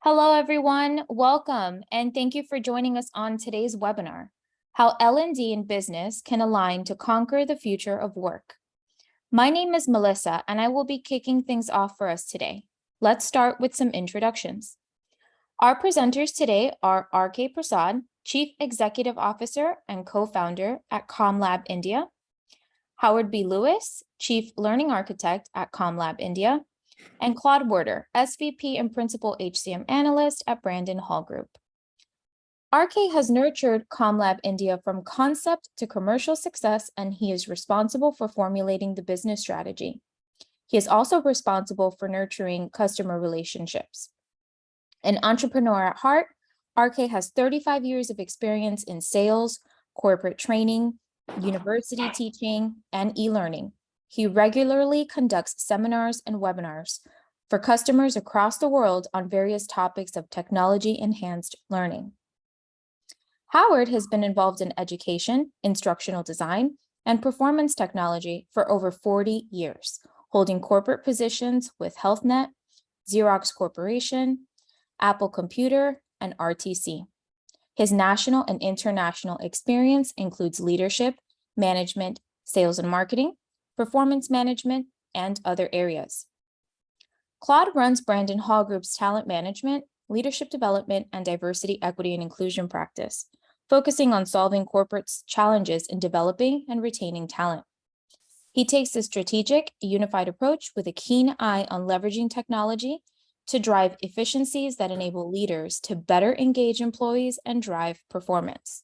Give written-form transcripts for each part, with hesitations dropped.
Hello, everyone. Welcome, and thank you for joining us on today's webinar, How L&D in Business Can Align to Conquer the Future of Work. My name is Melissa, and I will be kicking things off for us today. Let's start with some introductions. Our presenters today are R.K. Prasad, Chief Executive Officer and co-founder at ComLab India, Howard B. Lewis, Chief Learning Architect at ComLab India, and Claude Werder, SVP and Principal HCM Analyst at Brandon Hall Group. RK has nurtured ComLab India from concept to commercial success, and he is responsible for formulating the business strategy. He is also responsible for nurturing customer relationships. An entrepreneur at heart, RK has 35 years of experience in sales, corporate training, university teaching, and e-learning. He regularly conducts seminars and webinars for customers across the world on various topics of technology-enhanced learning. Howard has been involved in education, instructional design, and performance technology for over 40 years, holding corporate positions with HealthNet, Xerox Corporation, Apple Computer, and RTC. His national and international experience includes leadership, management, sales and marketing, performance management, and other areas. Claude runs Brandon Hall Group's talent management, leadership development, and diversity, equity, and inclusion practice, focusing on solving corporate challenges in developing and retaining talent. He takes a strategic, unified approach with a keen eye on leveraging technology to drive efficiencies that enable leaders to better engage employees and drive performance.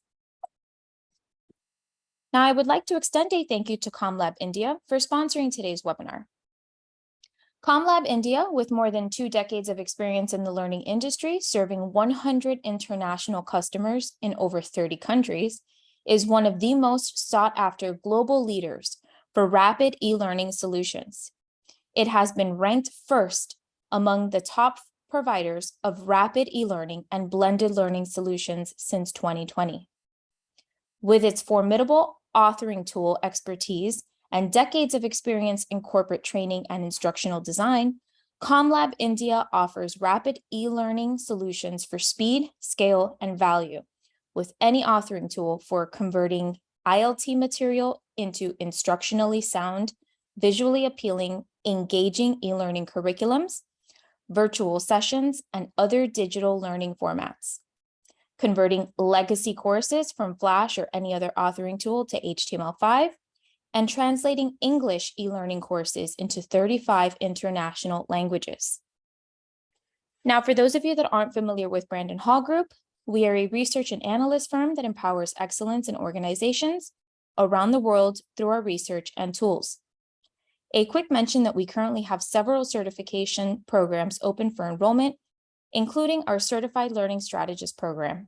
Now, I would like to extend a thank you to ComLab India for sponsoring today's webinar. ComLab India, with more than 2 decades of experience in the learning industry, serving 100 international customers in over 30 countries, is one of the most sought-after global leaders for rapid e-learning solutions. It has been ranked first among the top providers of rapid e-learning and blended learning solutions since 2020. With its formidable authoring tool expertise and decades of experience in corporate training and instructional design, ComLab India offers rapid e-learning solutions for speed, scale, and value, with any authoring tool for converting ILT material into instructionally sound, visually appealing, engaging e-learning curriculums, virtual sessions, and other digital learning formats, converting legacy courses from Flash or any other authoring tool to HTML5, and translating English e-learning courses into 35 international languages. Now, for those of you that aren't familiar with Brandon Hall Group, we are a research and analyst firm that empowers excellence in organizations around the world through our research and tools. A quick mention that we currently have several certification programs open for enrollment, including our Certified Learning Strategist program.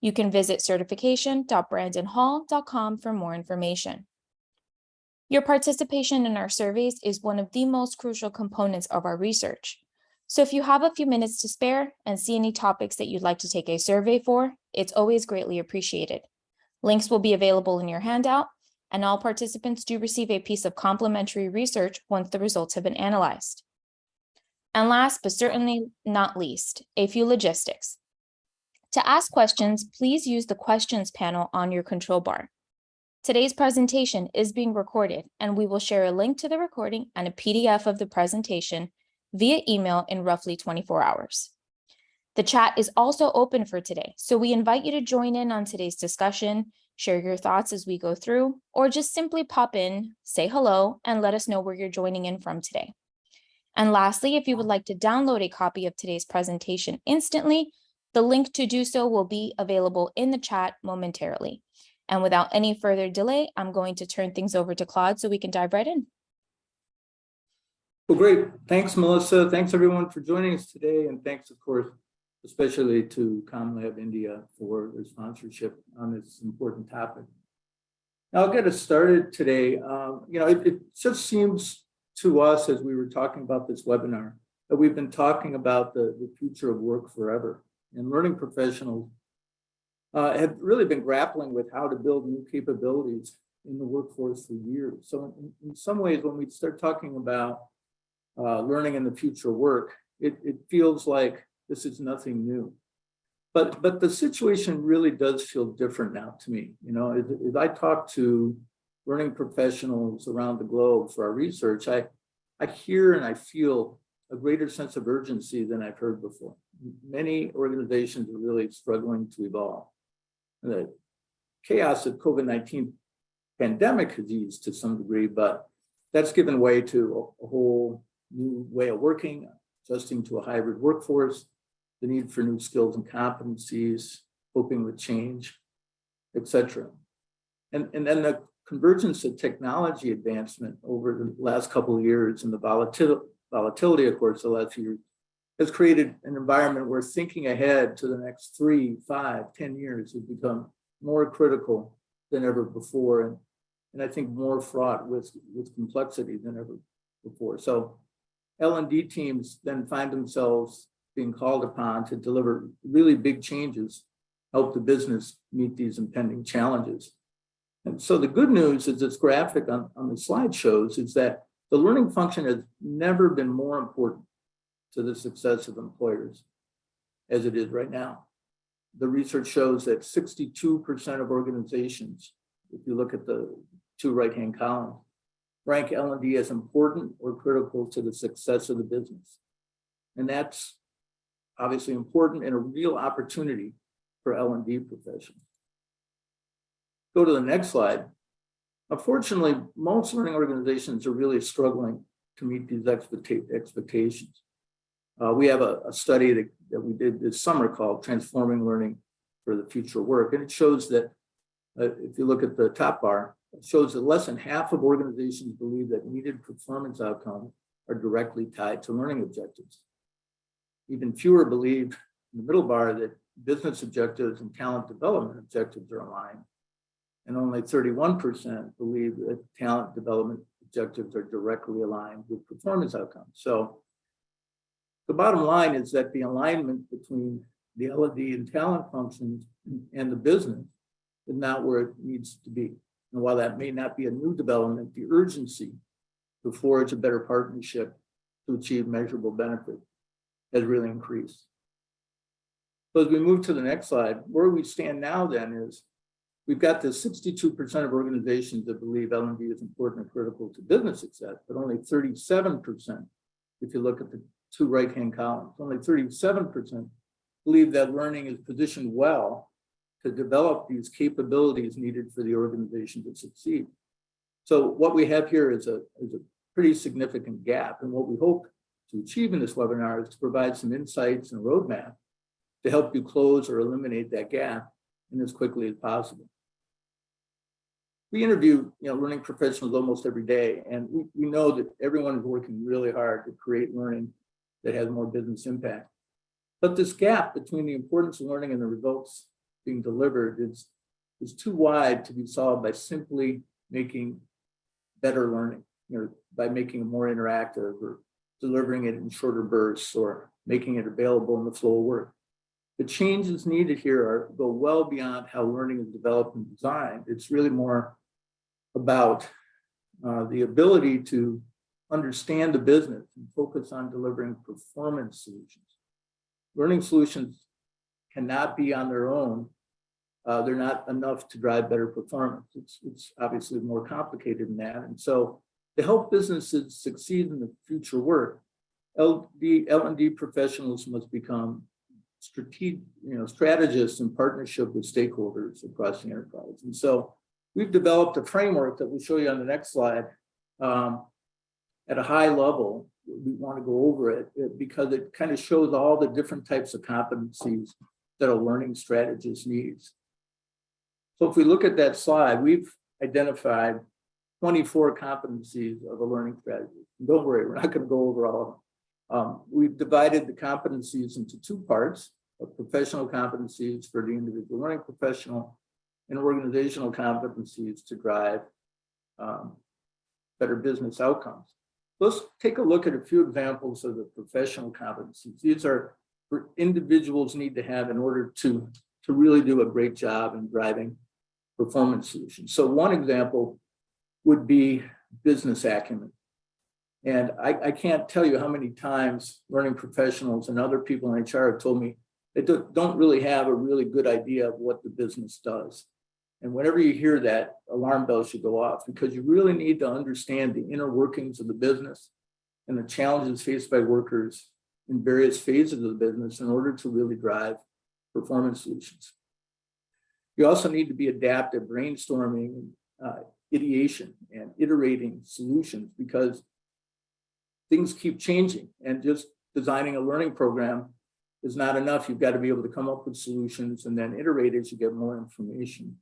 You can visit certification.brandonhall.com for more information. Your participation in our surveys is one of the most crucial components of our research. So if you have a few minutes to spare and see any topics that you'd like to take a survey for, it's always greatly appreciated. Links will be available in your handout, and all participants do receive a piece of complimentary research once the results have been analyzed. And last, but certainly not least, a few logistics. To ask questions, please use the questions panel on your control bar. Today's presentation is being recorded, and we will share a link to the recording and a PDF of the presentation via email in roughly 24 hours. The chat is also open for today, so we invite you to join in on today's discussion, share your thoughts as we go through, or just simply pop in, say hello, and let us know where you're joining in from today. And lastly, if you would like to download a copy of today's presentation instantly, the link to do so will be available in the chat momentarily. And without any further delay, I'm going to turn things over to Claude so we can dive right in. Well, great. Thanks, Melissa. Thanks, everyone, for joining us today. And thanks, of course, especially to ComLab India for their sponsorship on this important topic. Now, I'll get us started today. It just seems to us, as we were talking about this webinar, that we've been talking about the future of work forever. And learning professionals have really been grappling with how to build new capabilities in the workforce for years. So in some ways, when we start talking about learning in the future of work, it feels like This is nothing new. But the situation really does feel different now to me. You know, as I talk to learning professionals around the globe for our research, I hear and I feel a greater sense of urgency than I've heard before. Many organizations are really struggling to evolve. The chaos of COVID-19 pandemic has eased to some degree, but that's given way to a whole new way of working, adjusting to a hybrid workforce, the need for new skills and competencies, coping with change, et cetera. And then the convergence of technology advancement over the last couple of years and the volatility, of course, the last few years, has created an environment where thinking ahead to the next 3, 5, 10 years has become more critical than ever before, and I think more fraught with complexity than ever before. So L&D teams then find themselves being called upon to deliver really big changes, help the business meet these impending challenges. And so the good news is this graphic on the slide shows is that the learning function has never been more important to the success of employers as it is right now. The research shows that 62% of organizations, if you look at the two right-hand columns, rank L&D as important or critical to the success of the business. And that's obviously important and a real opportunity for L&D professionals. Go to the next slide. Unfortunately, most learning organizations are really struggling to meet these expectations. We have a study that we did this summer called Transforming Learning for the Future of Work. And it shows that, if you look at the top bar, it shows that less than half of organizations believe that needed performance outcomes are directly tied to learning objectives. Even fewer believe in the middle bar that business objectives and talent development objectives are aligned. And only 31% believe that talent development objectives are directly aligned with performance outcomes. So the bottom line is that the alignment between the L&D and talent functions and the business is not where it needs to be. And while that may not be a new development, the urgency to forge a better partnership to achieve measurable benefit has really increased. So as we move to the next slide, where we stand now then is we've got the 62% of organizations that believe L&D is important and critical to business success, but only 37%, if you look at the two right-hand columns, only 37% believe that learning is positioned well to develop these capabilities needed for the organization to succeed. So what we have here is a pretty significant gap. And what we hope to achieve in this webinar is to provide some insights and a roadmap to help you close or eliminate that gap and as quickly as possible. We interview learning professionals almost every day, and we know that everyone is working really hard to create learning that has more business impact. But this gap between the importance of learning and the results being delivered is too wide to be solved by simply making better learning, by making it more interactive or delivering it in shorter bursts or making it available in the flow of work. The changes needed here go well beyond how learning is developed and designed. It's really more about the ability to understand the business and focus on delivering performance solutions. Learning solutions cannot be on their own. They're not enough to drive better performance. It's obviously more complicated than that. And so to help businesses succeed in the future work, L&D professionals must become strategists in partnership with stakeholders across the enterprise. And so we've developed a framework that we'll show you on the next slide at a high level. We want to go over it because it kind of shows all the different types of competencies that a learning strategist needs. So if we look at that slide, we've identified 24 competencies of a learning strategist. And don't worry, we're not going to go over all of them. We've divided the competencies into two parts: of professional competencies for the individual learning professional and organizational competencies to drive better business outcomes. Let's take a look at a few examples of the professional competencies. These are for individuals need to have in order to really do a great job in driving performance solutions. So one example would be business acumen. And I can't tell you how many times learning professionals and other people in HR have told me they don't really have a really good idea of what the business does. And whenever you hear that, alarm bells should go off, because you really need to understand the inner workings of the business and the challenges faced by workers in various phases of the business in order to really drive performance solutions. You also need to be adept at brainstorming, ideation, and iterating solutions, because things keep changing, and just designing a learning program is not enough. You've got to be able to come up with solutions and then iterate as you get more information.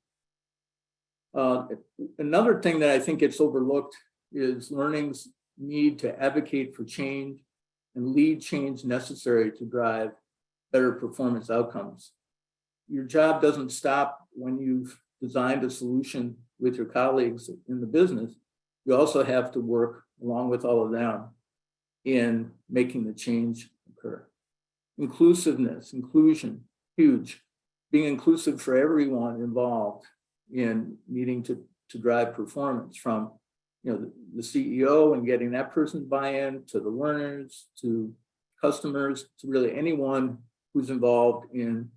Another thing that I think gets overlooked is learning's need to advocate for change and lead change necessary to drive better performance outcomes. Your job doesn't stop when you've designed a solution with your colleagues in the business. You also have to work along with all of them in making the change occur. Inclusiveness, inclusion, huge. Being inclusive for everyone involved in needing to drive performance, from the CEO and getting that person's buy-in, to the learners, to customers, to really anyone who's involved in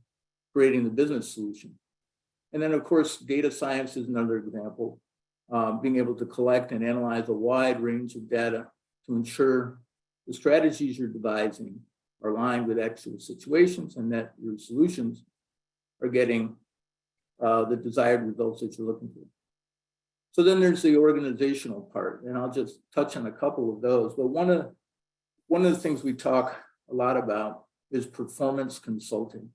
creating the business solution. And then, of course, data science is another example. Being able to collect and analyze a wide range of data to ensure the strategies you're devising are aligned with actual situations, and that your solutions are getting the desired results that you're looking for. So then there's the organizational part, and I'll just touch on a couple of those. But one of the things we talk a lot about is performance consulting.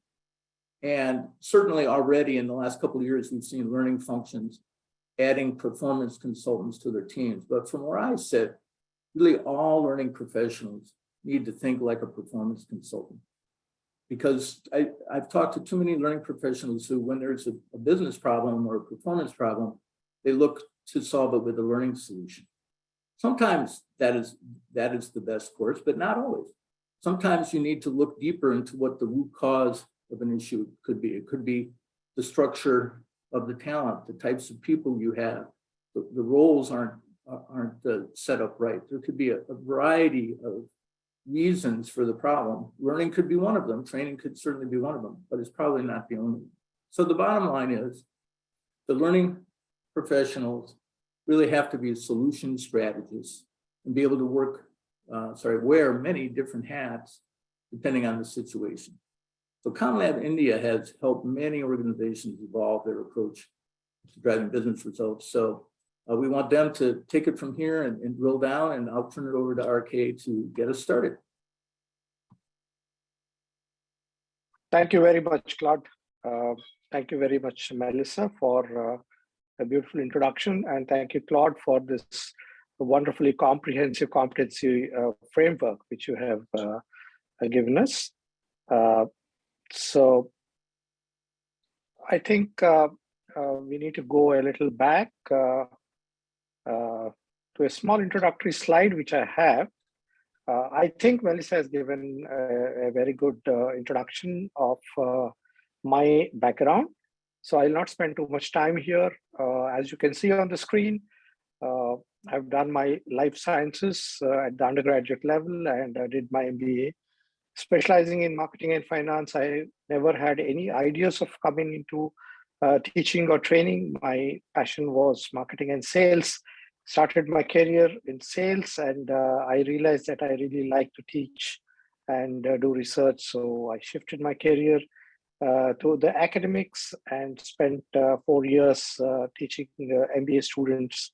And certainly already in the last couple of years, we've seen learning functions adding performance consultants to their teams. But from where I sit, really all learning professionals need to think like a performance consultant. Because I've talked to too many learning professionals who, when there's a business problem or a performance problem, they look to solve it with a learning solution. Sometimes that is the best course, but not always. Sometimes you need to look deeper into what the root cause of an issue could be. It could be the structure of the talent, the types of people you have. The roles aren't set up right. There could be a variety of reasons for the problem. Learning could be one of them. Training could certainly be one of them, but it's probably not the only. So the bottom line is the learning professionals really have to be solution strategists and be able to wear many different hats depending on the situation. So CommLab India has helped many organizations evolve their approach to driving business results. So we want them to take it from here and drill down, and I'll turn it over to RK to get us started. Thank you very much, Claude. Thank you very much, Melissa, for a beautiful introduction. And thank you, Claude, for this wonderfully comprehensive competency framework which you have given us. So I think we need to go a little back to a small introductory slide which I have. I think Melissa has given a very good introduction of my background. So I'll not spend too much time here. As you can see on the screen, I've done my life sciences at the undergraduate level, and I did my MBA. Specializing in marketing and finance, I never had any ideas of coming into teaching or training. My passion was marketing and sales. Started my career in sales, and I realized that I really like to teach and do research. So I shifted my career to the academics and spent 4 years teaching MBA students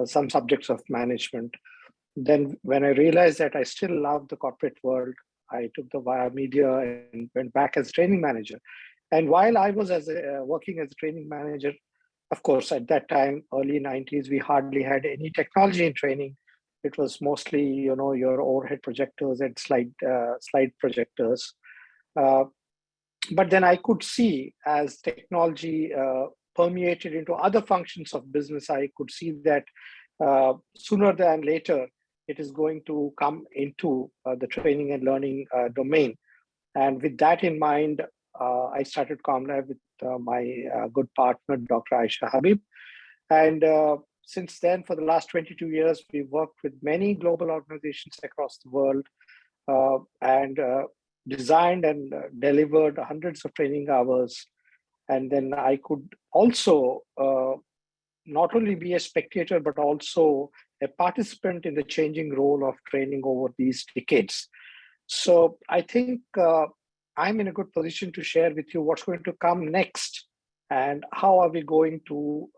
some subjects of management. Then when I realized that I still love the corporate world, I took the via media and went back as training manager. And while I was working as a training manager, of course, at that time, early 90s, we hardly had any technology in training. It was mostly, your overhead projectors and slide projectors. But then I could see, as technology permeated into other functions of business, I could see that sooner than later, it is going to come into the training and learning domain. And with that in mind, I started CommLab with my good partner, Dr. Aisha Habib. And since then, for the last 22 years, we've worked with many global organizations across the world and designed and delivered hundreds of training hours. And then I could also not only be a spectator, but also a participant in the changing role of training over these decades. So I think I'm in a good position to share with you what's going to come next and how are we going to,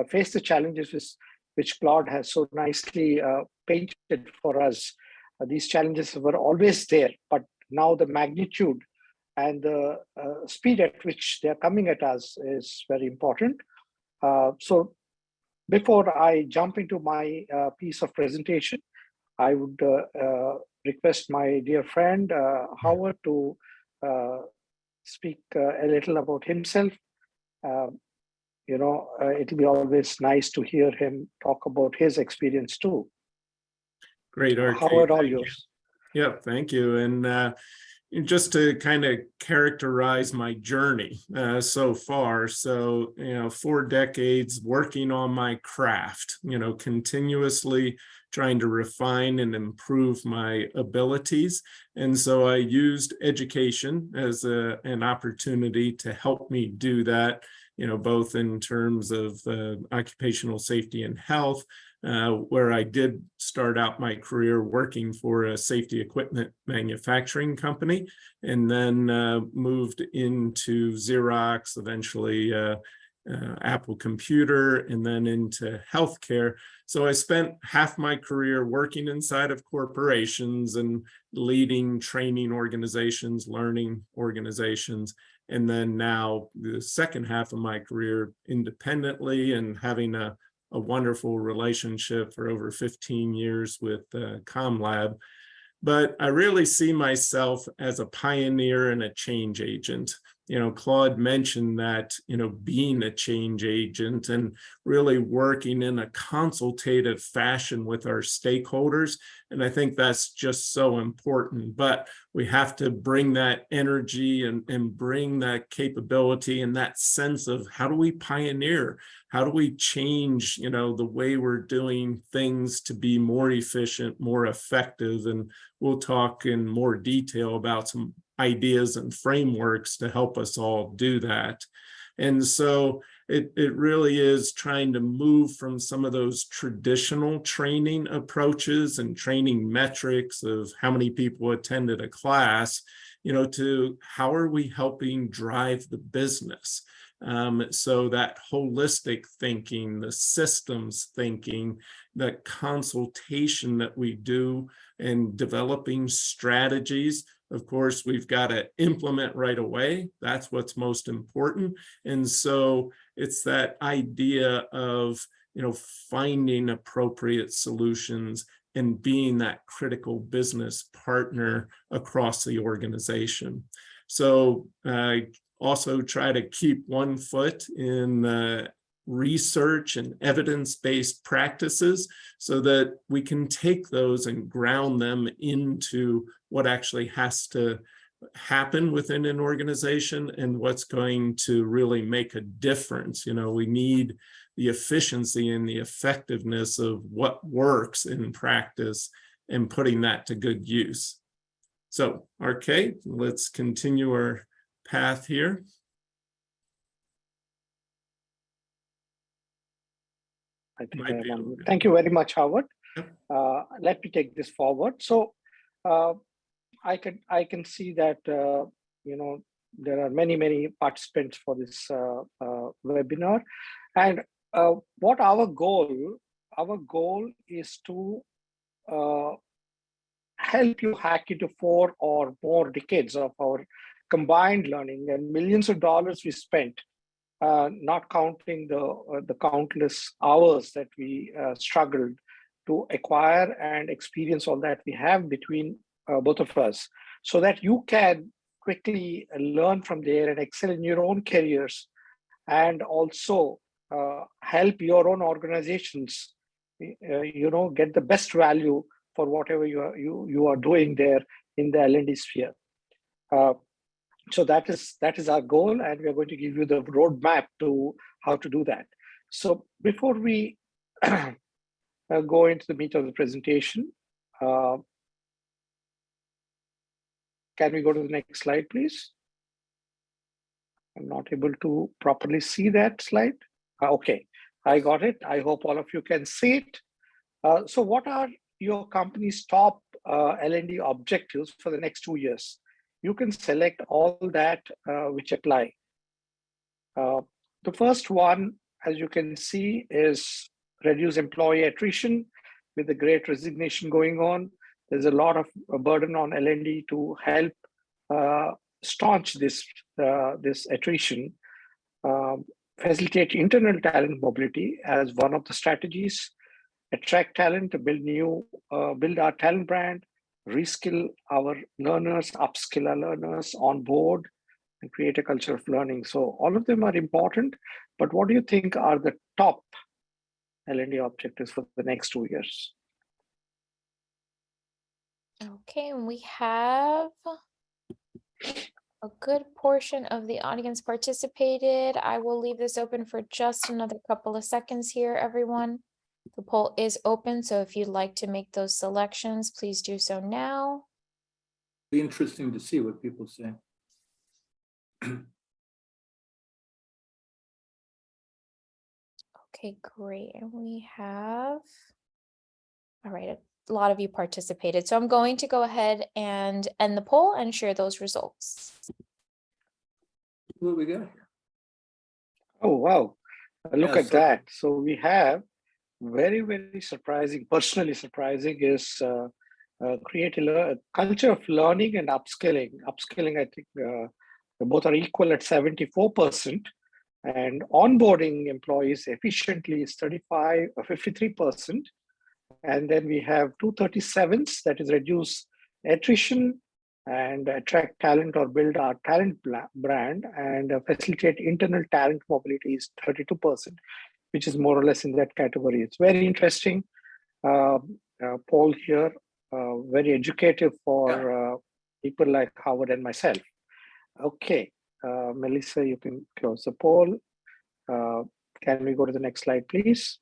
face the challenges which Claude has so nicely painted for us. These challenges were always there, but now the magnitude and the speed at which they're coming at us is very important. So before I jump into my piece of presentation, I would request my dear friend Howard to speak a little about himself. It'll be always nice to hear him talk about his experience too. Great, RK. Howard, all yours. Yeah, thank you. And just to kind of characterize my journey so far. So, 4 decades working on my craft, continuously trying to refine and improve my abilities. And so I used education as an opportunity to help me do that, both in terms of occupational safety and health, where I did start out my career working for a safety equipment manufacturing company, and then moved into Xerox, eventually Apple Computer, and then into healthcare. So I spent half my career working inside of corporations and leading training organizations, learning organizations, and then now the second half of my career independently and having a wonderful relationship for over 15 years with ComLab. But I really see myself as a pioneer and a change agent. Claude mentioned that, being a change agent and really working in a consultative fashion with our stakeholders. And I think that's just so important. But we have to bring that energy and bring that capability and that sense of how do we pioneer? How do we change, the way we're doing things to be more efficient, more effective? And we'll talk in more detail about some ideas and frameworks to help us all do that. And so it really is trying to move from some of those traditional training approaches and training metrics of how many people attended a class, to how are we helping drive the business? So that holistic thinking, the systems thinking, the consultation that we do and developing strategies. Of course, we've got to implement right away. That's what's most important. And so it's that idea of, finding appropriate solutions and being that critical business partner across the organization. So also try to keep one foot in research and evidence-based practices so that we can take those and ground them into what actually has to happen within an organization and what's going to really make a difference. We need the efficiency and the effectiveness of what works in practice and putting that to good use. So, RK, let's continue our path here. I think thank you very much, Howard. Yep. Let me take this forward. So I can see that there are many participants for this webinar, and what our goal is to help you hack into 4 or more decades of our combined learning and millions of dollars we spent, not counting the countless hours that we struggled to acquire and experience all that we have between both of us, so that you can quickly learn from there and excel in your own careers, and also help your own organizations, get the best value for whatever you are doing there in the L&D sphere. So that is our goal, and we are going to give you the roadmap to how to do that. So before we go into the meat of the presentation, can we go to the next slide, please? I'm not able to properly see that slide. Okay, I got it. I hope all of you can see it. So what are your company's top L&D objectives for the next 2 years? You can select all that which apply. The first one, as you can see, is reduce employee attrition. With the great resignation going on, there's a lot of burden on L&D to help staunch this attrition. Facilitate internal talent mobility as one of the strategies. Attract talent to build our talent brand, reskill our learners, upskill our learners on board, and create a culture of learning. So all of them are important, but what do you think are the top L&D objectives for the next 2 years? Okay, and we have a good portion of the audience participated. I will leave this open for just another couple of seconds here, everyone. The poll is open, so if you'd like to make those selections, please do so now. Be interesting to see what people say. Okay, great. And we have, all right, a lot of you participated. So I'm going to go ahead and end the poll and share those results. What we got here? Oh, wow. Look Yeah, at so- that. So we have very, very surprising, personally surprising is create a culture of learning and upskilling. Upskilling, I think both are equal at 74%. And onboarding employees efficiently is 53%. And then we have 237s, that is reduce attrition and attract talent or build our talent brand, and facilitate internal talent mobility is 32%, which is more or less in that category. It's very interesting poll here, very educative for people like Howard and myself. Okay, Melissa, you can close the poll. Can we go to the next slide, please?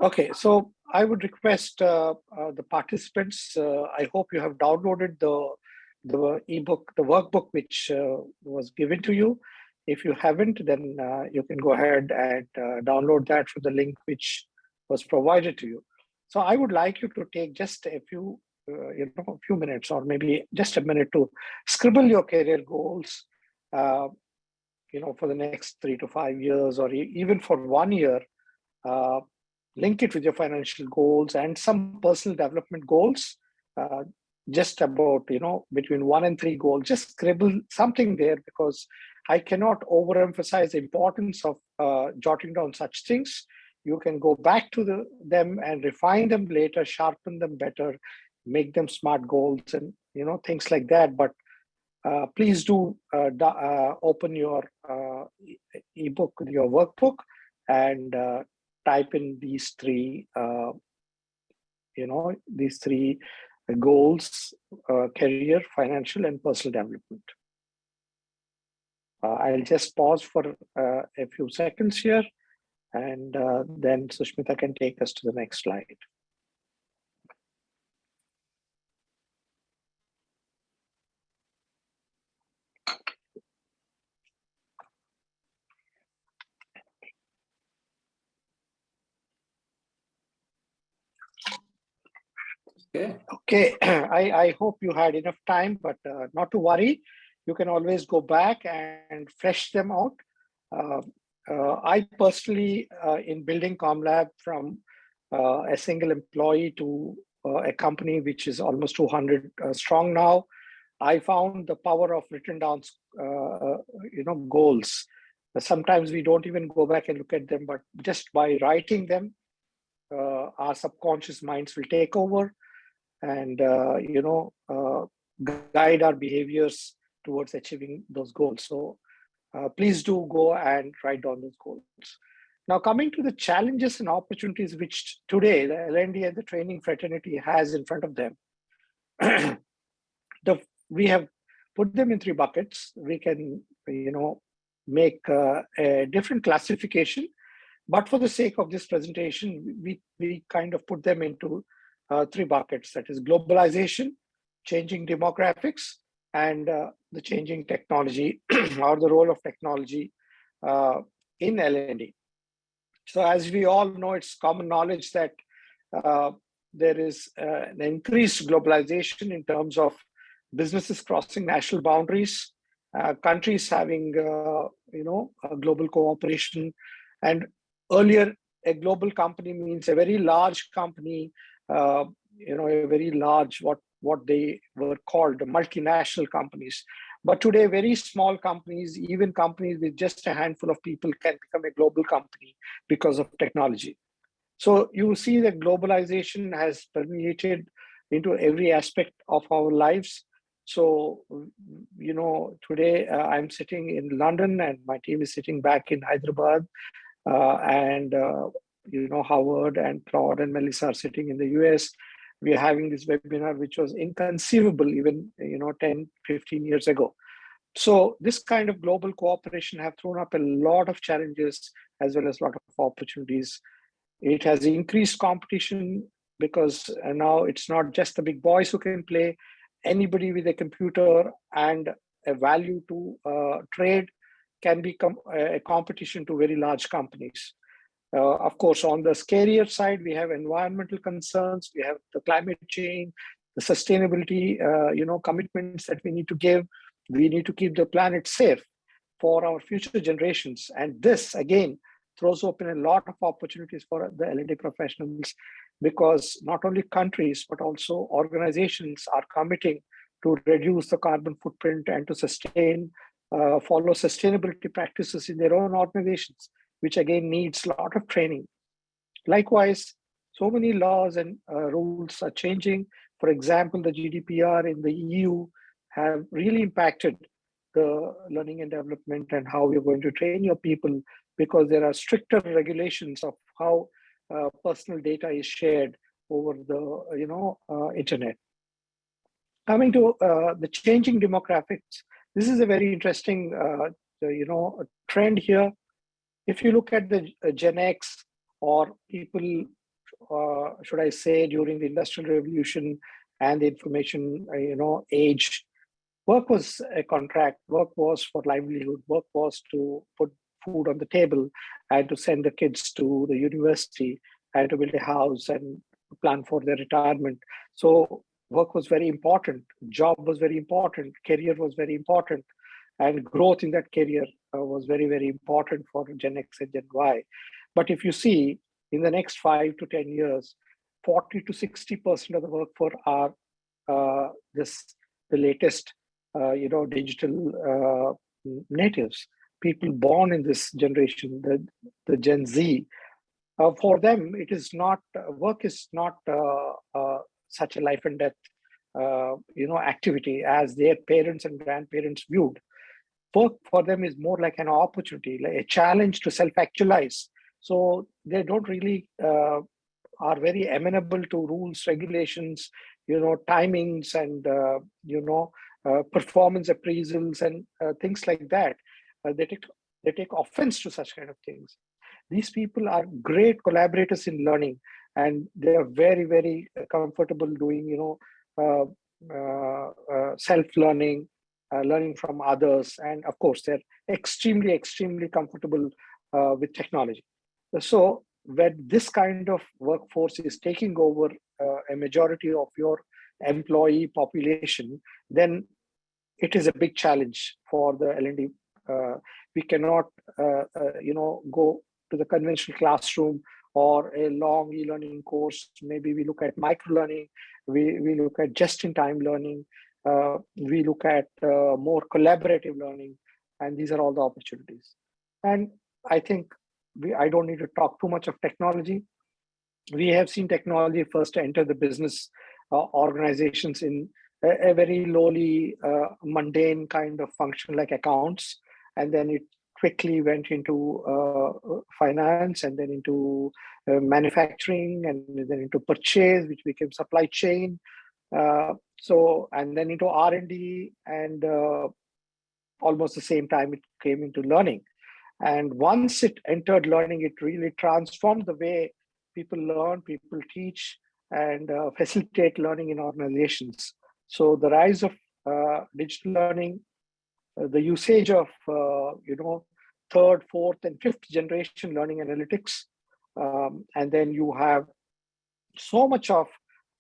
Okay, so I would request the participants, I hope you have downloaded the ebook, the workbook which was given to you. If you haven't, then you can go ahead and download that from the link which was provided to you. So I would like you to take just a few, a few minutes or maybe just a minute to scribble your career goals, for the next 3 to 5 years, or even for 1 year. Link it with your financial goals and some personal development goals, just about, between 1 and 3 goals. Just scribble something there, because I cannot overemphasize the importance of jotting down such things. You can go back to them and refine them later, sharpen them better, make them SMART goals and, things like that. But please do open your ebook, your workbook, and type in these three, these 3 goals: career, financial, and personal development. I'll just pause for a few seconds here, and then Sushmita can take us to the next slide. Okay, I hope you had enough time, but not to worry. You can always go back and fresh them out. I personally, in building ComLab from a single employee to a company which is almost 200 strong now, I found the power of written down, goals. Sometimes we don't even go back and look at them, but just by writing them, our subconscious minds will take over and guide our behaviors towards achieving those goals. So please do go and write down those goals. Now, coming to the challenges and opportunities which today the L&D and the training fraternity has in front of them, we have put them in 3 buckets. We can, make a different classification. But for the sake of this presentation, we kind of put them into three buckets. That is globalization, changing demographics, and the changing technology or the role of technology in L&D. So as we all know, it's common knowledge that there is an increased globalization in terms of businesses crossing national boundaries, countries having a global cooperation. And earlier, a global company means a very large company, a very large, what they were called multinational companies. But today, very small companies, even companies with just a handful of people, can become a global company because of technology. So you see that globalization has permeated into every aspect of our lives. So, today I'm sitting in London and my team is sitting back in Hyderabad. Howard and Claude and Melissa are sitting in the US. We are having this webinar, which was inconceivable even 10, 15 years ago. So this kind of global cooperation have thrown up a lot of challenges as well as a lot of opportunities. It has increased competition because now it's not just the big boys who can play. Anybody with a computer and a value to trade can become a competition to very large companies. Of course, on the scarier side, we have environmental concerns, we have the climate change, the sustainability, commitments that we need to give. We need to keep the planet safe for our future generations. And this, again, throws open a lot of opportunities for the L&D professionals, because not only countries, but also organizations are committing to reduce the carbon footprint and to follow sustainability practices in their own organizations, which again needs a lot of training. Likewise, so many laws and rules are changing. For example, the GDPR in the EU have really impacted the learning and development and how you're going to train your people, because there are stricter regulations of how personal data is shared over the internet. Coming to the changing demographics, this is a very interesting trend here. If you look at the Gen X or people, should I say, during the Industrial Revolution and the information age, work was a contract, work was for livelihood, work was to put food on the table and to send the kids to the university and to build a house and plan for their retirement. So work was very important, job was very important, career was very important, and growth in that career was very, very important for Gen X and Gen Y. But if you see, in the next 5 to 10 years, 40 to 60% of the workforce are the latest digital natives, people born in this generation, the Gen Z. For them, it is not, work is not such a life and death activity as their parents and grandparents viewed. Work for them is more like an opportunity, like a challenge to self-actualize. So they don't really are very amenable to rules, regulations, timings, and performance appraisals and things like that. They take offense to such kind of things. These people are great collaborators in learning, and they are very, very comfortable doing self-learning, learning from others, and of course they're extremely, extremely comfortable with technology. So when this kind of workforce is taking over a majority of your employee population, then it is a big challenge for the L&D. We cannot go to the conventional classroom or a long e-learning course. Maybe we look at micro-learning, we look at just-in-time learning, we look at more collaborative learning, and these are all the opportunities. And I think I don't need to talk too much of technology. We have seen technology first enter the business organizations in a very lowly, mundane kind of function like accounts, and then it quickly went into finance, and then into manufacturing, and then into purchase, which became supply chain. And then into R&D, and almost the same time it came into learning. And once it entered learning, it really transformed the way people learn, people teach, and facilitate learning in organizations. So the rise of digital learning, the usage of third, fourth, and fifth generation learning analytics, and then you have so much of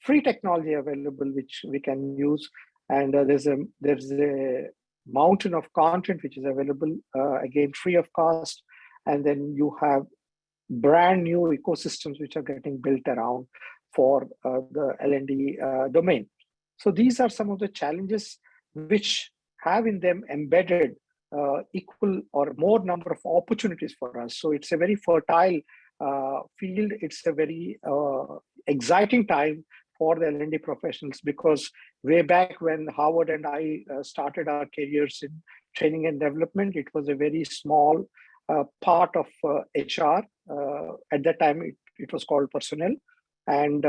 free technology available which we can use, and there's a mountain of content which is available, again free of cost, and then you have brand new ecosystems which are getting built around for the L&D domain. So these are some of the challenges which have in them embedded equal or more number of opportunities for us. So it's a very fertile field. It's a very exciting time for the L&D professionals, because way back when Howard and I started our careers in training and development, it was a very small part of HR. At that time, it was called personnel. And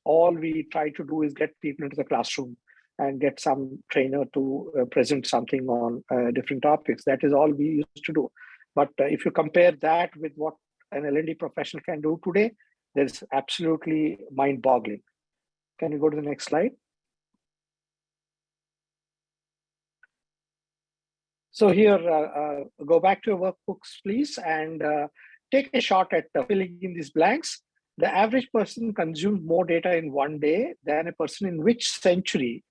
all we try to do is get people into the classroom and get some trainer to present something on different topics. That is all we used to do. But if you compare that with what an L&D professional can do today, that's absolutely mind-boggling. Can you go to the next slide? So here, go back to your workbooks, please, and take a shot at filling in these blanks. The average person consumes more data in one day than a person in which century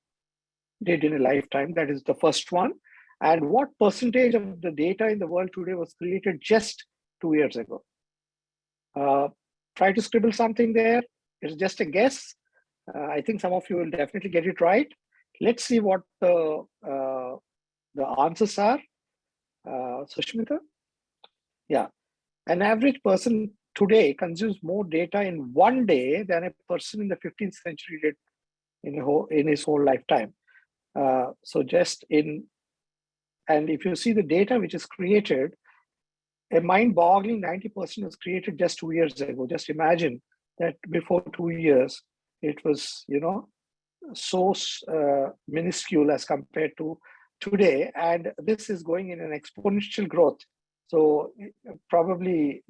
did in a lifetime. That is the first one. And what percentage of the data in the world today was created just 2 years ago? Try to scribble something there. It's just a guess. I think some of you will definitely get it right. Let's see what the answers are. Sushmita? Yeah. An average person today consumes more data in one day than a person in the 15th century did in his whole lifetime. So just in, and if you see the data which is created, a mind-boggling 90% was created just 2 years ago. Just imagine that before 2 years, it was, so minuscule as compared to today. And this is going in an exponential growth. So probably,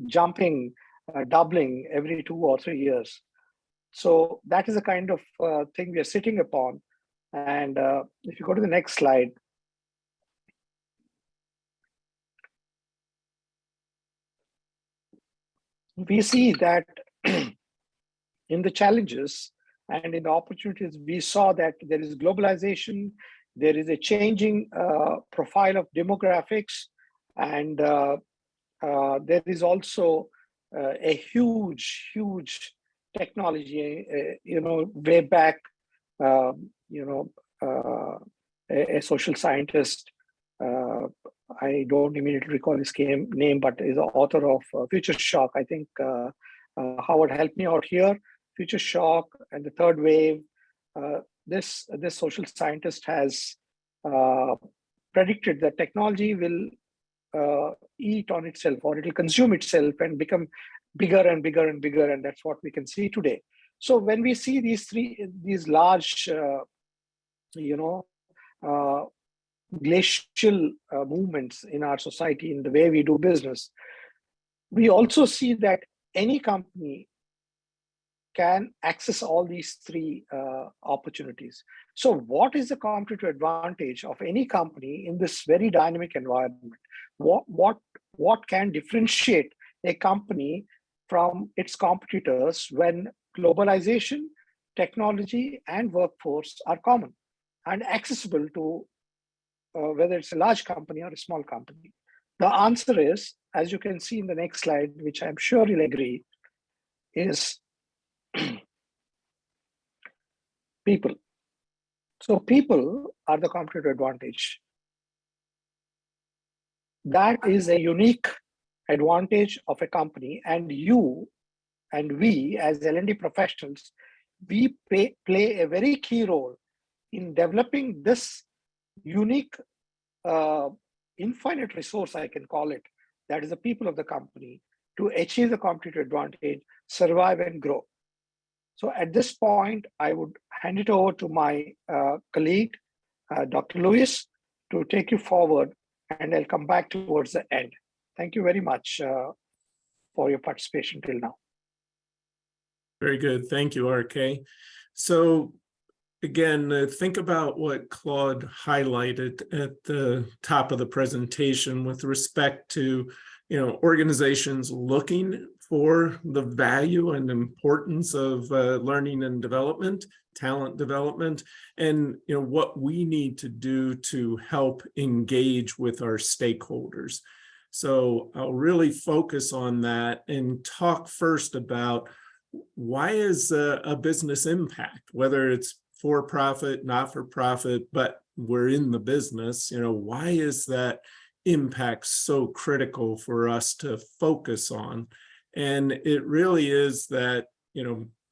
jumping, doubling every 2 or 3 years. So that is the kind of thing we are sitting upon. And if you go to the next slide, we see that in the challenges and in the opportunities, we saw that there is globalization, there is a changing profile of demographics, and there is also a huge technology, way back, a social scientist, I don't immediately recall his name, but is the author of Future Shock. I think Howard helped me out here. Future Shock and the Third Wave. This social scientist has predicted that technology will eat on itself, or it will consume itself and become bigger and bigger and bigger, and that's what we can see today. So when we see these large, glacial movements in our society, in the way we do business, we also see that any company can access all these three opportunities. So what is the competitive advantage of any company in this very dynamic environment? What can differentiate a company from its competitors when globalization, technology, and workforce are common and accessible to whether it's a large company or a small company? The answer is, as you can see in the next slide, which I'm sure you'll agree, is people. So people are the competitive advantage. That is a unique advantage of a company, and you and we as L&D professionals, we play a very key role in developing this unique infinite resource, I can call it, that is the people of the company, to achieve the competitive advantage, survive and grow. So at this point, I would hand it over to my colleague, Dr. Lewis, to take you forward, and I'll come back towards the end. Thank you very much for your participation till now. Very good. Thank you, RK. So again, think about what Claude highlighted at the top of the presentation with respect to, organizations looking for the value and importance of learning and development, talent development, and what we need to do to help engage with our stakeholders. So I'll really focus on that and talk first about why is a business impact, whether it's for-profit, not-for-profit, but we're in the business, why is that impact so critical for us to focus on? And it really is that,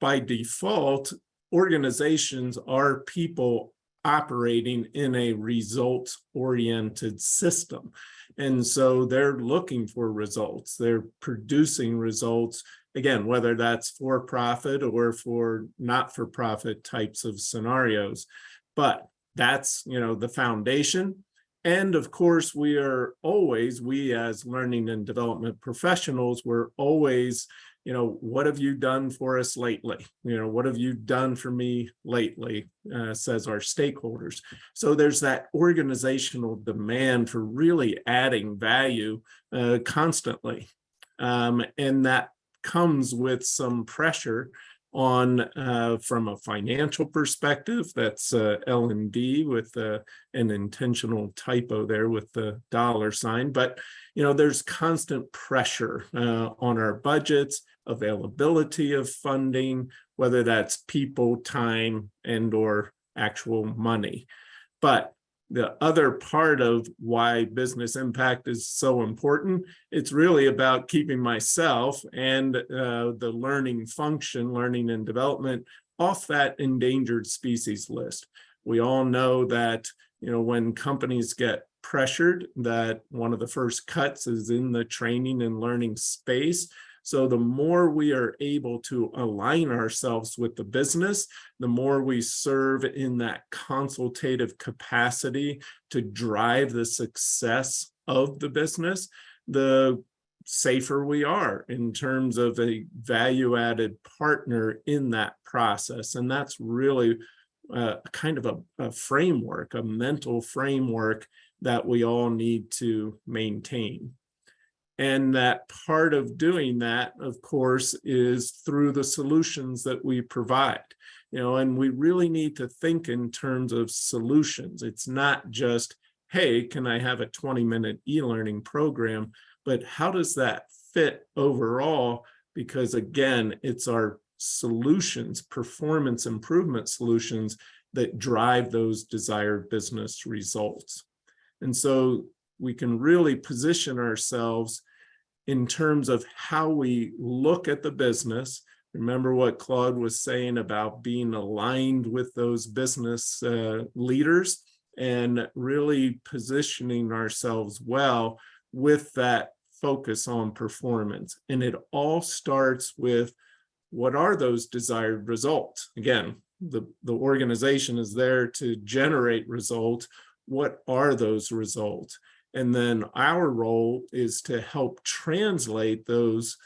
by default, organizations are people operating in a results-oriented system. And so they're looking for results. They're producing results, again, whether that's for profit or for not-for-profit types of scenarios. But that's, the foundation. And of course, we as learning and development professionals, we're always, what have you done for us lately? What have you done for me lately, says our stakeholders. So there's that organizational demand for really adding value constantly. And that comes with some pressure on from a financial perspective. That's L&D with an intentional typo there with the $. But there's constant pressure on our budgets, availability of funding, whether that's people, time, and or actual money. But the other part of why business impact is so important, it's really about keeping myself and the learning function, learning and development, off that endangered species list. We all know that, when companies get pressured, that one of the first cuts is in the training and learning space. So the more we are able to align ourselves with the business, the more we serve in that consultative capacity to drive the success of the business, the safer we are in terms of a value-added partner in that process. And that's really kind of a framework, a mental framework that we all need to maintain. And that part of doing that, of course, is through the solutions that we provide. And we really need to think in terms of solutions. It's not just, hey, can I have a 20-minute e-learning program? But how does that fit overall? Because again, it's our solutions, performance improvement solutions, that drive those desired business results. And so we can really position ourselves in terms of how we look at the business. Remember what Claude was saying about being aligned with those business leaders and really positioning ourselves well with that focus on performance. And it all starts with, what are those desired results? Again, the organization is there to generate results. What are those results? And then our role is to help translate those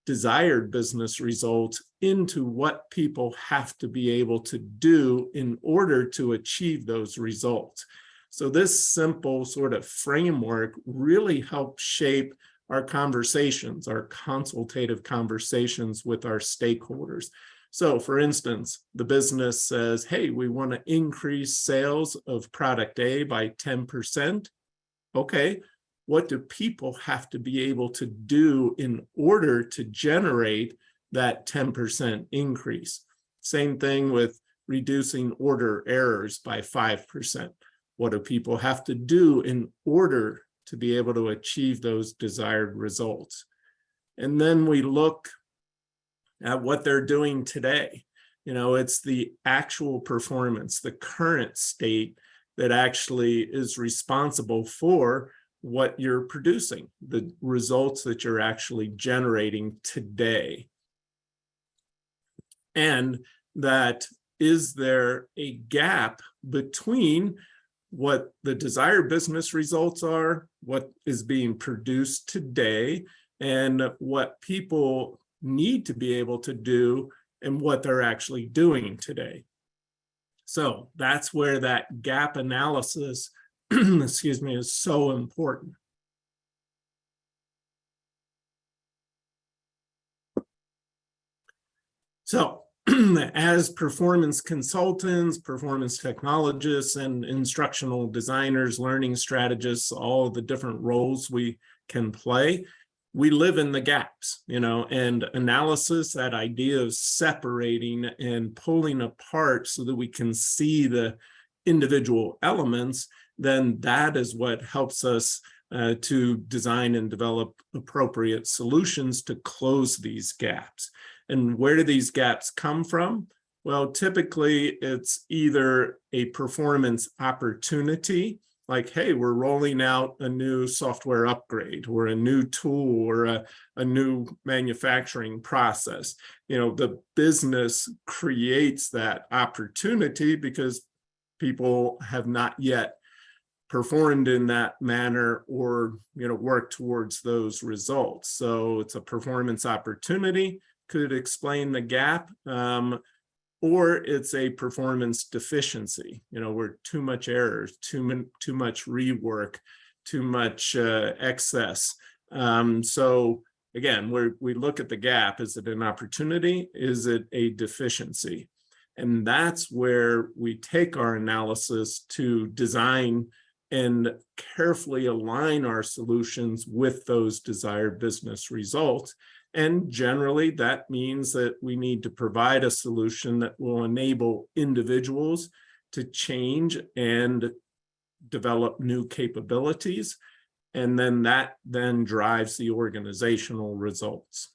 desired business results into what people have to be able to do in order to achieve those results. So this simple sort of framework really helps shape our conversations, our consultative conversations with our stakeholders. So for instance, the business says, hey, we want to increase sales of product A by 10%. Okay, what do people have to be able to do in order to generate that 10% increase? Same thing with reducing order errors by 5%. What do people have to do in order to be able to achieve those desired results? And then we look at what they're doing today. It's the actual performance, the current state that actually is responsible for what you're producing, the results that you're actually generating today. And that, is there a gap between what the desired business results are, what is being produced today, and what people need to be able to do and what they're actually doing today. So that's where that gap analysis, excuse me, is so important. So as performance consultants, performance technologists, and instructional designers, learning strategists, all the different roles we can play, we live in the gaps, and analysis, that idea of separating and pulling apart so that we can see the individual elements, then that is what helps us to design and develop appropriate solutions to close these gaps. And where do these gaps come from? Well, typically it's either a performance opportunity, like, hey, we're rolling out a new software upgrade or a new tool or a new manufacturing process. The business creates that opportunity because people have not yet performed in that manner or worked towards those results. So it's a performance opportunity, could explain the gap, or it's a performance deficiency, where too much errors, too much rework, too much excess. So again, we look at the gap. Is it an opportunity? Is it a deficiency? And that's where we take our analysis to design and carefully align our solutions with those desired business results. And generally, that means that we need to provide a solution that will enable individuals to change and develop new capabilities. And then that drives the organizational results.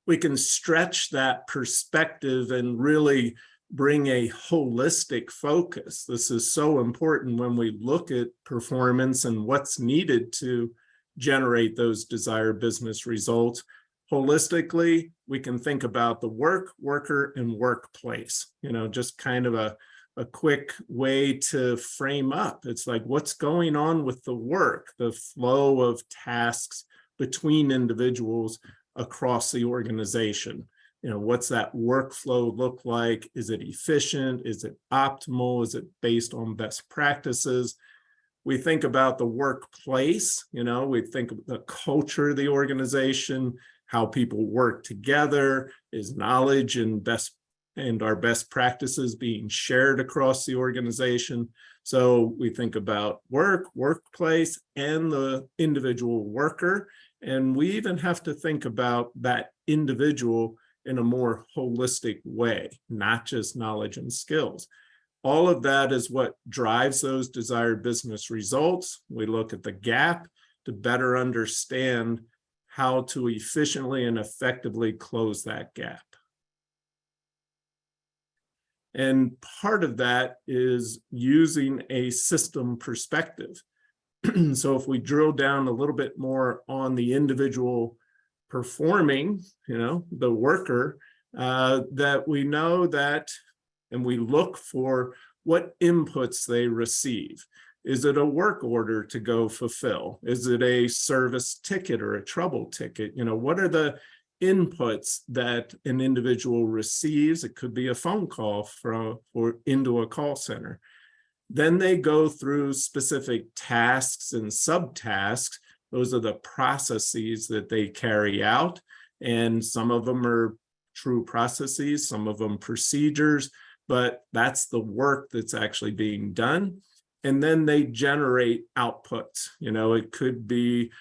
We can stretch that perspective and really bring a holistic focus. This is so important when we look at performance and what's needed to generate those desired business results. Holistically, we can think about the work, worker, and workplace, just kind of a quick way to frame up. It's like, what's going on with the work, the flow of tasks between individuals across the organization? What's that workflow look like? Is it efficient? Is it optimal? Is it based on best practices? We think about the workplace, we think of the culture of the organization, how people work together, is knowledge and our best practices being shared across the organization. So we think about work, workplace, and the individual worker. And we even have to think about that individual in a more holistic way, not just knowledge and skills. All of that is what drives those desired business results. We look at the gap to better understand how to efficiently and effectively close that gap. And part of that is using a system perspective. So if we drill down a little bit more on the individual performing, the worker, that we know that, and we look for what inputs they receive. Is it a work order to go fulfill? Is it a service ticket or a trouble ticket? What are the inputs that an individual receives? It could be a phone call into a call center. Then they go through specific tasks and subtasks. Those are the processes that they carry out. And some of them are true processes, some of them procedures, but that's the work that's actually being done. And then they generate outputs. It could be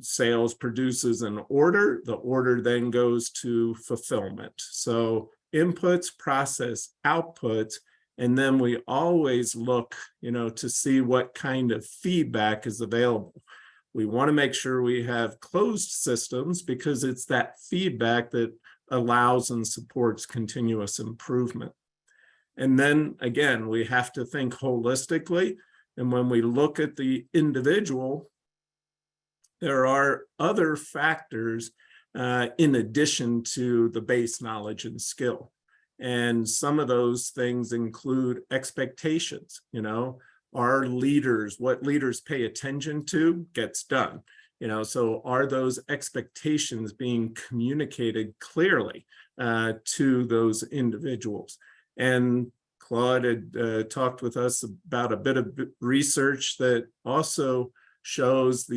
sales produces an order. The order then goes to fulfillment. So inputs, process, outputs. And then we always look, to see what kind of feedback is available. We want to make sure we have closed systems because it's that feedback that allows and supports continuous improvement. And then again, we have to think holistically. And when we look at the individual, there are other factors in addition to the base knowledge and skill. And some of those things include expectations, our leaders, what leaders pay attention to gets done. So are those expectations being communicated clearly to those individuals? And Claude had talked with us about a bit of research that also shows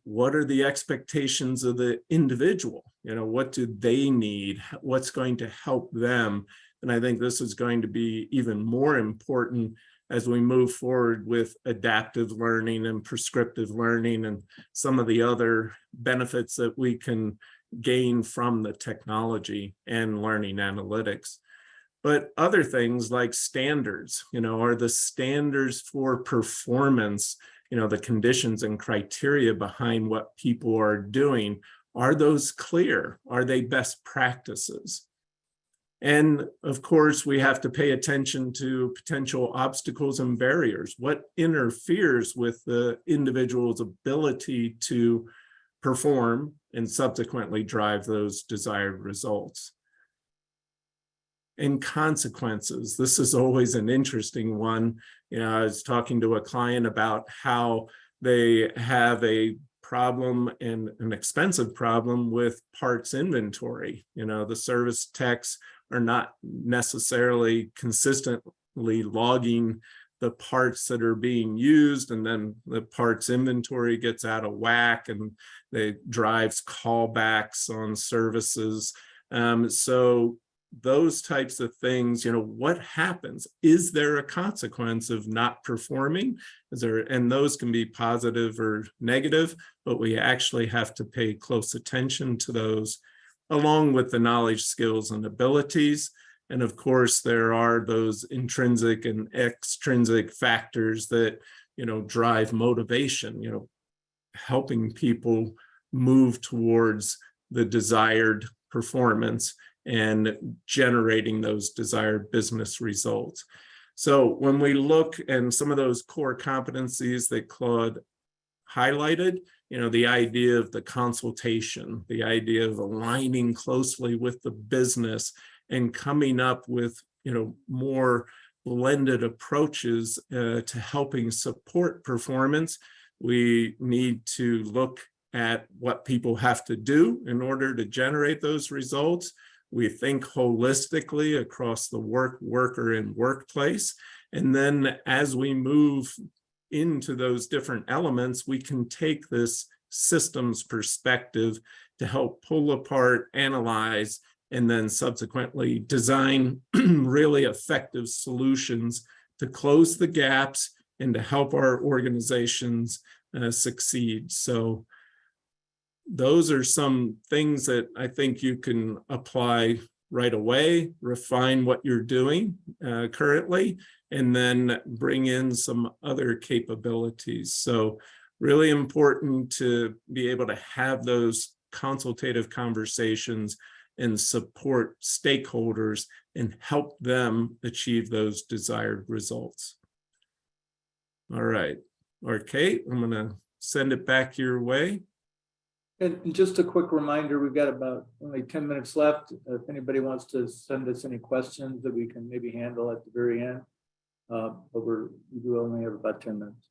what are the expectations of the individual? What do they need? What's going to help them? And I think this is going to be even more important as we move forward with adaptive learning and prescriptive learning and some of the other benefits that we can gain from the technology and learning analytics. But other things like standards, are the standards for performance, the conditions and criteria behind what people are doing, are those clear? Are they best practices? And of course, we have to pay attention to potential obstacles and barriers. What interferes with the individual's ability to perform and subsequently drive those desired results? And consequences. This is always an interesting one. I was talking to a client about how they have a problem, and an expensive problem, with parts inventory. The service techs are not necessarily consistently logging the parts that are being used, and then the parts inventory gets out of whack and it drives callbacks on services. So those types of things, what happens? Is there a consequence of not performing? And those can be positive or negative, but we actually have to pay close attention to those, along with the knowledge, skills, and abilities. And of course, there are those intrinsic and extrinsic factors that, drive motivation, helping people move towards the desired performance and generating those desired business results. So when we look at some of those core competencies that Claude highlighted, the idea of the consultation, the idea of aligning closely with the business and coming up with, more blended approaches to helping support performance, we need to look at what people have to do in order to generate those results. We think holistically across the worker, and workplace. And then as we move into those different elements, we can take this systems perspective to help pull apart, analyze, and then subsequently design really effective solutions to close the gaps and to help our organizations succeed. So those are some things that I think you can apply right away, refine what you're doing currently, and then bring in some other capabilities. So really important to be able to have those consultative conversations and support stakeholders and help them achieve those desired results. All right, Kate, I'm gonna send it back your way. And just a quick reminder, we've got about only 10 minutes left. If anybody wants to send us any questions that we can maybe handle at the very end, but we do only have about 10 minutes.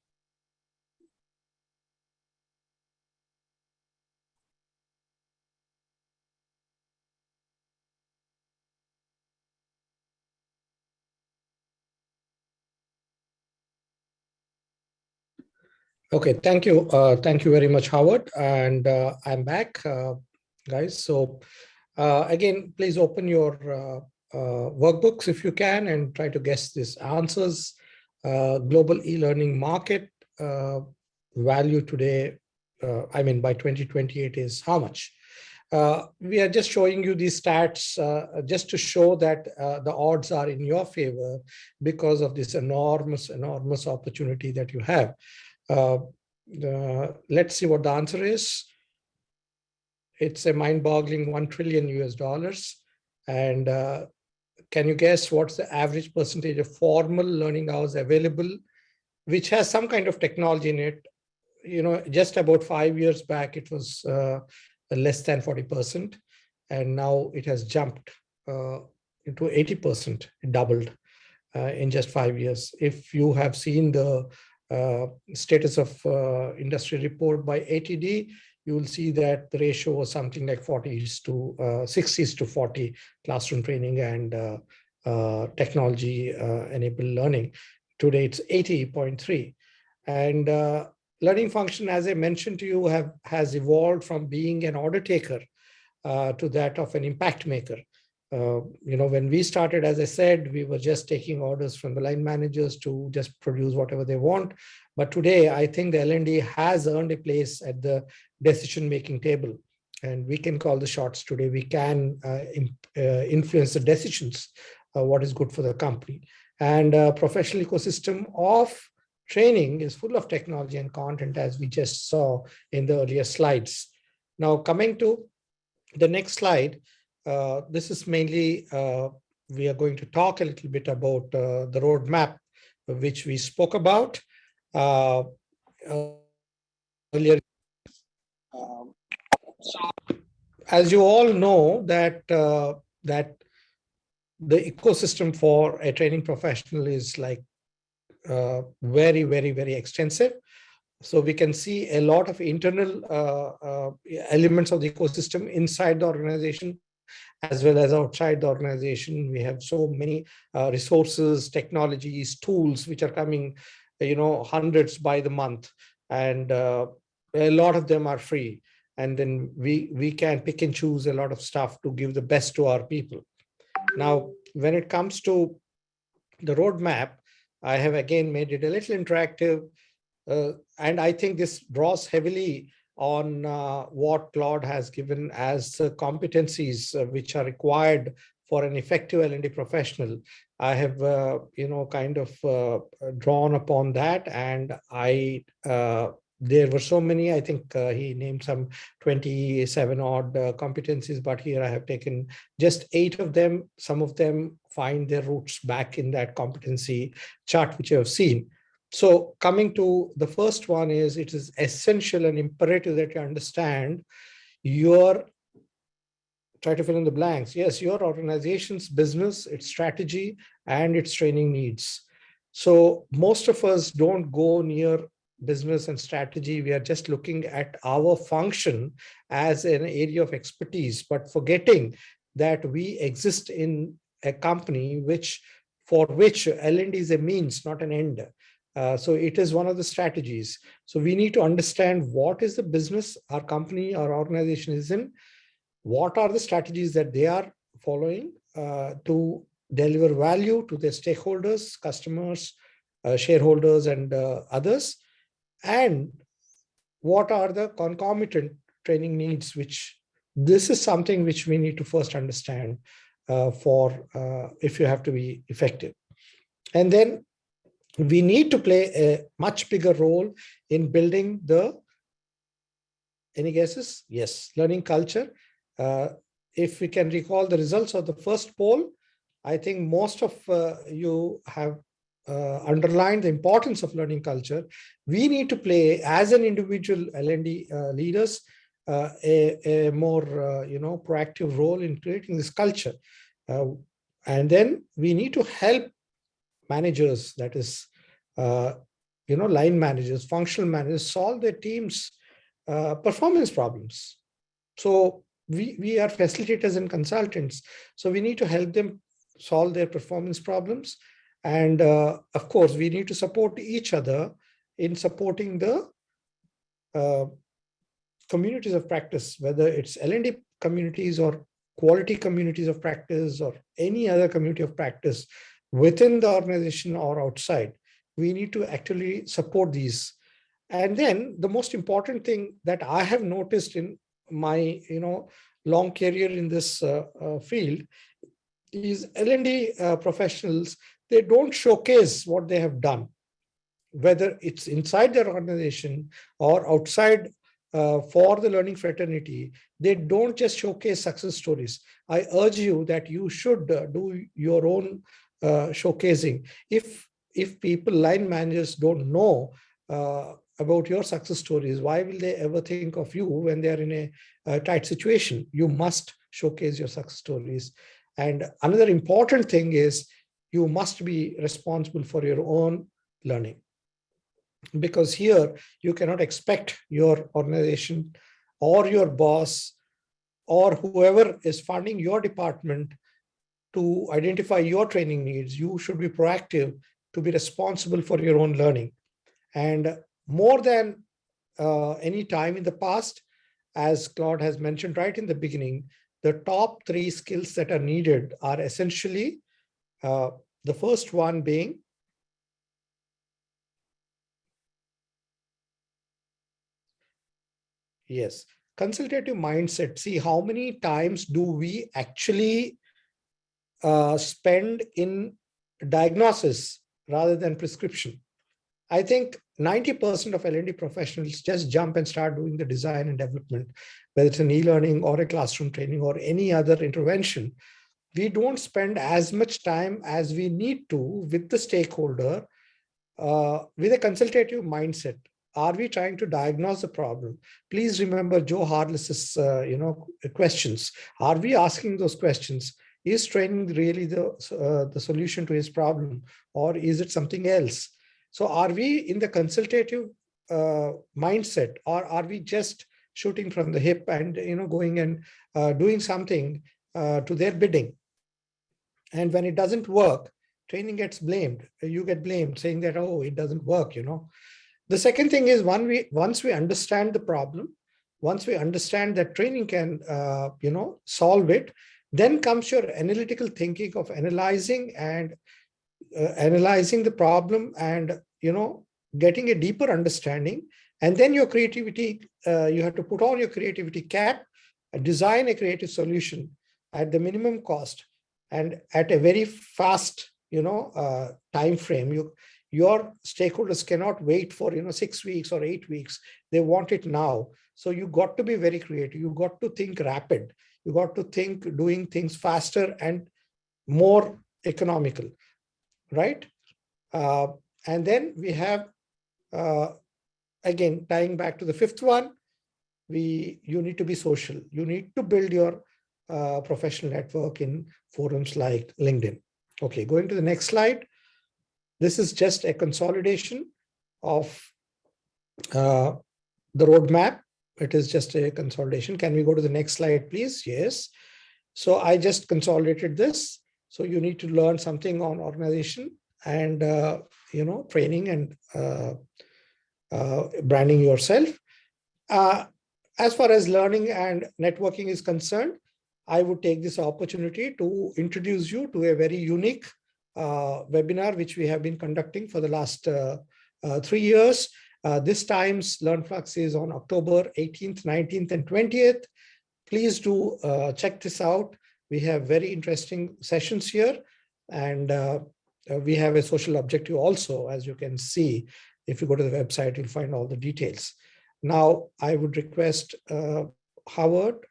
Okay, thank you. Thank you very much, Howard. And I'm back, guys. So again, please open your workbooks if you can and try to guess these answers. Global e-learning market value today, by 2028 is how much? We are just showing you these stats just to show that the odds are in your favor because of this enormous opportunity that you have. Let's see what the answer is. It's a mind-boggling $1 trillion US. And can you guess what's the average percentage of formal learning hours available, which has some kind of technology in it? Just about 5 years back, it was less than 40%. And now it has jumped to 80%, doubled in just 5 years. If you have seen the status of industry report by ATD, you will see that the ratio was something like 60s to 40 classroom training and technology enabled learning. Today it's 80.3. And learning function, as I mentioned to you, has evolved from being an order taker to that of an impact maker. When we started, as I said, we were just taking orders from the line managers to just produce whatever they want. But today, I think the L&D has earned a place at the decision-making table, and we can call the shots today. We can influence the decisions, what is good for the company. And professional ecosystem of training is full of technology and content, as we just saw in the earlier slides. Now, coming to the next slide, this is mainly, we are going to talk a little bit about the roadmap, which we spoke about earlier. As you all know, that the ecosystem for a training professional is like very, very, very extensive. So we can see a lot of internal elements of the ecosystem inside the organization, as well as outside the organization. We have so many resources, technologies, tools, which are coming, hundreds by the month. And a lot of them are free. And then we can pick and choose a lot of stuff to give the best to our people. Now, when it comes to the roadmap, I have again made it a little interactive. And I think this draws heavily on what Claude has given as competencies which are required for an effective L&D professional. I have, kind of drawn upon that, and there were so many. I think he named some 27 odd competencies, but here I have taken just 8 of them. Some of them find their roots back in that competency chart, which you have seen. So coming to the first one is, it is essential and imperative that you understand try to fill in the blanks. Yes, your organization's business, its strategy, and its training needs. So most of us don't go near business and strategy. We are just looking at our function as an area of expertise, but forgetting that we exist in a company for which L&D is a means, not an end. So it is one of the strategies. So we need to understand what is the business our company, our organization is in, what are the strategies that they are following to deliver value to their stakeholders, customers, shareholders, and others, and what are the concomitant training needs, which this is something which we need to first understand if you have to be effective. And then we need to play a much bigger role in building any guesses? Yes, learning culture. If we can recall the results of the first poll, I think most of you have underlined the importance of learning culture. We need to play, as an individual L&D leaders, a more proactive role in creating this culture. And then we need to help managers, that is, line managers, functional managers, solve their team's performance problems. So we are facilitators and consultants. So we need to help them solve their performance problems. And of course, we need to support each other in supporting the communities of practice, whether it's L&D communities or quality communities of practice or any other community of practice within the organization or outside. We need to actually support these. And then the most important thing that I have noticed in my long career in this field is L&D professionals, they don't showcase what they have done, whether it's inside their organization or outside for the learning fraternity. They don't just showcase success stories. I urge you that you should do your own showcasing. If people, line managers, don't know about your success stories, why will they ever think of you when they are in a tight situation? You must showcase your success stories. And another important thing is you must be responsible for your own learning, because here you cannot expect your organization or your boss or whoever is funding your department to identify your training needs. You should be proactive to be responsible for your own learning. And more than any time in the past, as Claude has mentioned right in the beginning, the top 3 skills that are needed are essentially the first one being yes, consultative mindset. See, how many times do we actually spend in diagnosis rather than prescription? I think 90% of L&D professionals just jump and start doing the design and development, whether it's an e-learning or a classroom training or any other intervention. We don't spend as much time as we need to with the stakeholder with a consultative mindset. Are we trying to diagnose the problem? Please remember Joe Harless's questions. Are we asking those questions? Is training really the solution to his problem, or is it something else? So are we in the consultative mindset, or are we just shooting from the hip and going and doing something to their bidding? And when it doesn't work, training gets blamed. You get blamed, saying that, oh, it doesn't work. The second thing is, once we understand the problem, once we understand that training can solve it, then comes your analytical thinking of analyzing the problem and getting a deeper understanding. And then your creativity, you have to put on your creativity cap, design a creative solution at the minimum cost and at a very fast time frame. Your stakeholders cannot wait for 6 weeks or 8 weeks. They want it now. So you got to be very creative. You got to think rapid. You got to think doing things faster and more economical, right? And then we have, again, tying back to the fifth one, you need to be social. You need to build your professional network in forums like LinkedIn. Okay, going to the next slide. This is just a consolidation of the roadmap. It is just a consolidation. Can we go to the next slide, please? Yes. So I just consolidated this. So you need to learn something on organization and training and branding yourself. As far as learning and networking is concerned, I would take this opportunity to introduce you to a very unique webinar, which we have been conducting for the last 3 years. This time's LearnFlux is on October 18th, 19th, and 20th. Please do check this out. We have very interesting sessions here, and we have a social objective also, as you can see. If you go to the website, you'll find all the details. Now, I would request Howard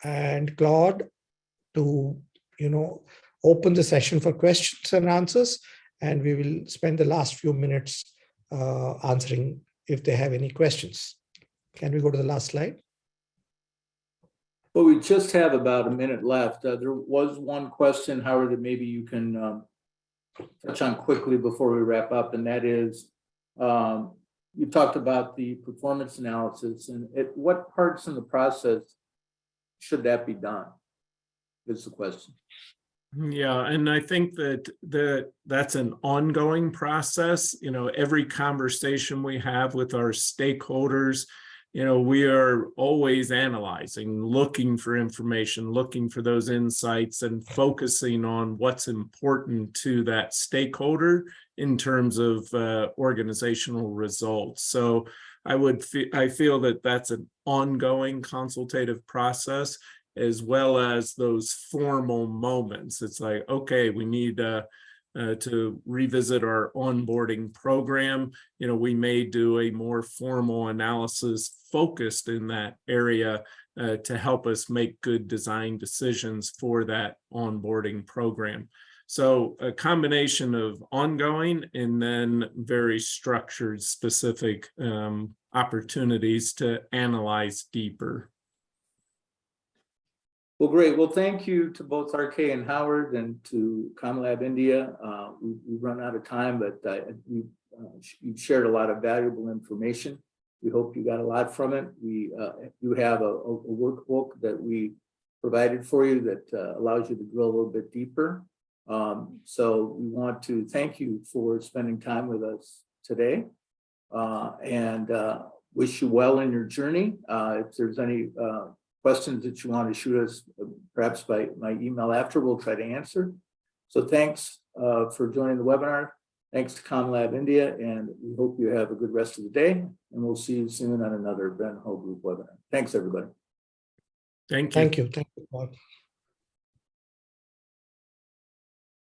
and Claude to, open the session for questions and answers, and we will spend the last few minutes answering if they have any questions. Can we go to the last slide? Well, we just have about a minute left. There was one question, Howard, that maybe you can touch on quickly before we wrap up, and that is, you talked about the performance analysis, and at what parts in the process should that be done? Is the question. Yeah, and I think that's an ongoing process. Every conversation we have with our stakeholders, we are always analyzing, looking for information, looking for those insights, and focusing on what's important to that stakeholder in terms of organizational results. So I feel that that's an ongoing consultative process, as well as those formal moments. It's like, okay, we need to revisit our onboarding program. We may do a more formal analysis focused in that area to help us make good design decisions for that onboarding program. So a combination of ongoing and then very structured, specific opportunities to analyze deeper. Well, great. Well, thank you to both RK and Howard and to ComLab India. We've run out of time, but you've shared a lot of valuable information. We hope you got a lot from it. You have a workbook that we provided for you that allows you to drill a little bit deeper. So we want to thank you for spending time with us today and wish you well in your journey. If there's any questions that you want to shoot us, perhaps by my email after, we'll try to answer. So thanks for joining the webinar. Thanks to ComLab India, and we hope you have a good rest of the day, and we'll see you soon on another Ben Ho Group webinar. Thanks, everybody. Thank you. Thank you. Thank you, Paul.